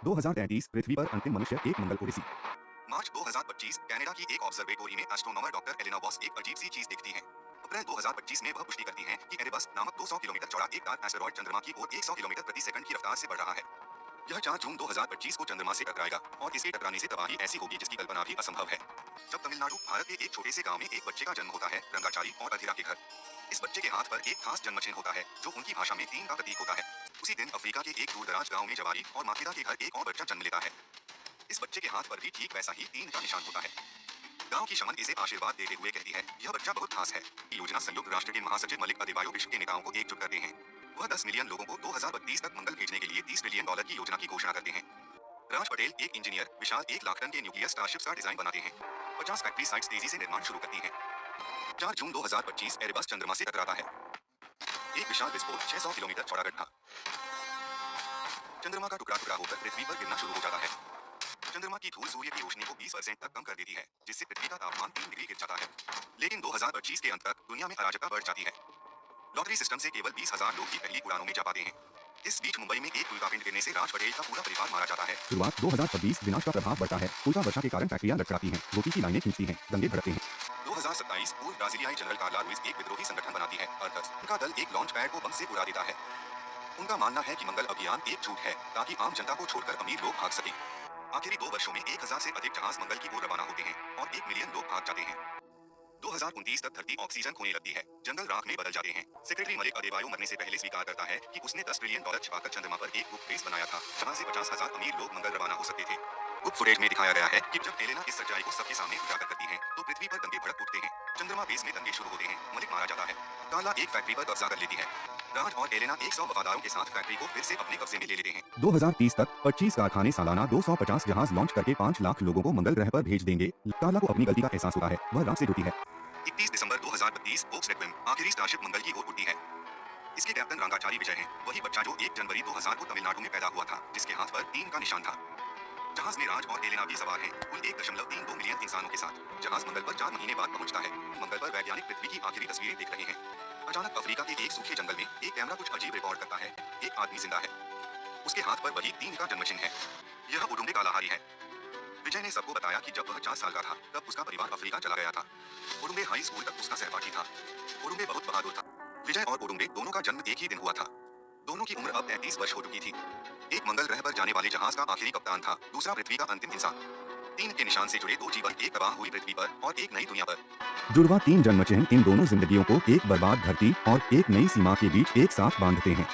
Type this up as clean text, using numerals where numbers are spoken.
2033 पृथ्वी पर अंतिम मनुष्य एक मंगल ओडिसी। मार्च 2025 कनाडा की एक ऑब्जर्वेटोरी में एस्ट्रोनॉमर डॉक्टर एलेना वॉस एक अजीब सी चीज दिखती है। अप्रैल 2025 में वह पुष्टि करती हैं कि एरेबस नामक 200 किलोमीटर चौड़ा एक डार्क एस्टेरॉयड चंद्रमा की ओर 100 किलोमीटर प्रति सेकंड की रफ्तार से बढ़ रहा है। यह 4 जून 2025 को चंद्रमा से टकराएगा और इसके टकराने से तबाही ऐसी होगी जिसकी कल्पना भी असंभव है। जब तमिलनाडु भारत के एक छोटे से गांव में एक बच्चे का जन्म होता है, रंगाचारी और अधीरा के घर। इस बच्चे के हाथ पर एक खास जन्म चिन्ह होता है जो उनकी भाषा में 3 का प्रतीक होता है। उसी दिन अफ्रीका के एक दूरदराज गांव में जवारी और माकिदा के घर एक और बच्चा जन्म लेता है। इस बच्चे के हाथ पर भी ठीक वैसा ही 3 का निशान होता है। गांव की शमन इसे आशीर्वाद देते हुए कहती है, यह बच्चा बहुत खास है। योजना संयुक्त राष्ट्र के महासचिव मलिक अदेबायो विश्व के नेताओं को एकजुट करते हैं। वह 10 मिलियन लोगों को 2032 तक मंगल भेजने के लिए $30 ट्रिलियन की योजना की घोषणा करते हैं। राज पटेल एक इंजीनियर विशाल 1 लाख टन के न्यूक्लियर स्टारशिप का डिजाइन बनाते हैं। 50 फैक्ट्री साइट्स तेजी से निर्माण शुरू करती हैं। 4 जून 2025 एरेबस चंद्रमा से टकराता है। एक विशाल विस्फोट 600 किलोमीटर चौड़ा गड्ढा। चंद्रमा का टुकड़ा टुकड़ा होकर पृथ्वी पर गिरना शुरू हो जाता है। चंद्रमा की धूल सूर्य की रोशनी को 20% तक कम कर देती है, जिससे पृथ्वी का तापमान 3 डिग्री गिर जाता है। लेकिन 2025 के अंत तक दुनिया में अराजकता बढ़ जाती है। लॉटरी सिस्टम से केवल 20,000 लोग ही पहली उड़ानों में जा पाते हैं। इस बीच मुंबई में एक उल्कापिंड गिरने से राज पटेल का पूरा परिवार मारा जाता है। शुरुआत 2026 विनाश का प्रभाव बढ़ता है। उल्का वर्षा के कारण फैक्ट्रियां लटखड़ाती हैं, रोटी की लाइनें खींचती हैं, दंगे भड़कते हैं। 2027 पूर्व ब्राजीलियाई जनरल कार्ला लुइस एक विद्रोही संगठन बनाती है, अर्थस। उनका दल एक लॉन्च पैड को बम से उड़ा देता है। उनका मानना है कि मंगल अभियान एक झूठ है ताकि आम जनता को छोड़कर अमीर लोग भाग सकें। आखिरी 2 वर्षों में 1000 से अधिक जहाज मंगल की ओर रवाना होते हैं और 1 मिलियन लोग भाग जाते हैं। 2029 तक धरती ऑक्सीजन खोने लगती है, जंगल राख में बदल जाते हैं। सेक्रेटरी मलिक अदेबायो मरने से पहले स्वीकार करता है कि उसने $10 ट्रिलियन छिपाकर चंद्रमा पर एक गुप्त बेस बनाया था, जहां से 50,000 अमीर लोग मंगल रवाना हो सकते थे। गुप्त फुटेज में दिखाया गया है कि जब एलेना इस सच्चाई को सबके सामने उजागर करती है, तो पृथ्वी पर दंगे भड़क उठते हैं। चंद्रमा बेस में दंगे शुरू होते हैं, मलिक मारा जाता है। कार्ला एक फैक्ट्री पर कब्जा कर लेती है। राज और एलेना 100 वफादारों के साथ फैक्ट्री को फिर से अपने कब्जे में ले लेते हैं। 2030 तक 25 कारखाने सालाना 250 जहाज लॉन्च करके 5 लाख लोगों को मंगल ग्रह पर भेज देंगे। कार्ला को अपनी गलती का एहसास होता है, वह रात से जुटी है। 31 दिसंबर 2032 वोक्सवैगन आखिरी स्टारशिप मंगल की ओर उड़ती है। इसके कैप्टन रंगाचारी विजय हैं, वही बच्चा जो 1 जनवरी 2000 को तमिलनाडु में पैदा हुआ था, जिसके हाथ पर 3 का निशान था। जहाज में राज और एलेना भी सवार हैं, कुल 1.32 मिलियन इंसानों के साथ। जहाज मंगल पर 4 महीने बाद पहुंचता है। मंगल पर वैज्ञानिक पृथ्वी की आखिरी तस्वीरें देख रहे हैं। अचानक अफ्रीका के एक सूखे जंगल में एक कैमरा कुछ अजीब रिकॉर्ड करता है। एक आदमी जिंदा है, उसके हाथ पर वही 3 का जन्मचिन्ह है। यह उडुम्बे कालाहारी है। विजय ने सबको बताया कि जब वह 4 साल का था तब उसका परिवार अफ्रीका चला गया था। उडुम्बे हाई स्कूल तक उसका सहपाठी था। उडुम्बे बहुत बहादुर था। विजय और उडुम्बे दोनों का जन्म एक ही दिन हुआ था। दोनों की उम्र अब 33 वर्ष हो चुकी थी। एक मंगल ग्रह पर जाने वाले जहाज का आखिरी कप्तान था, दूसरा पृथ्वी का अंतिम इंसान। 3 के निशान से जुड़े 2 जीवन, एक तबाह हुई पृथ्वी पर और एक नई दुनिया पर। जुड़वा 3 जन्मचिन्ह इन दोनों जिंदगियों को एक बर्बाद धरती और एक नई सीमा के बीच एक साथ बांधते हैं।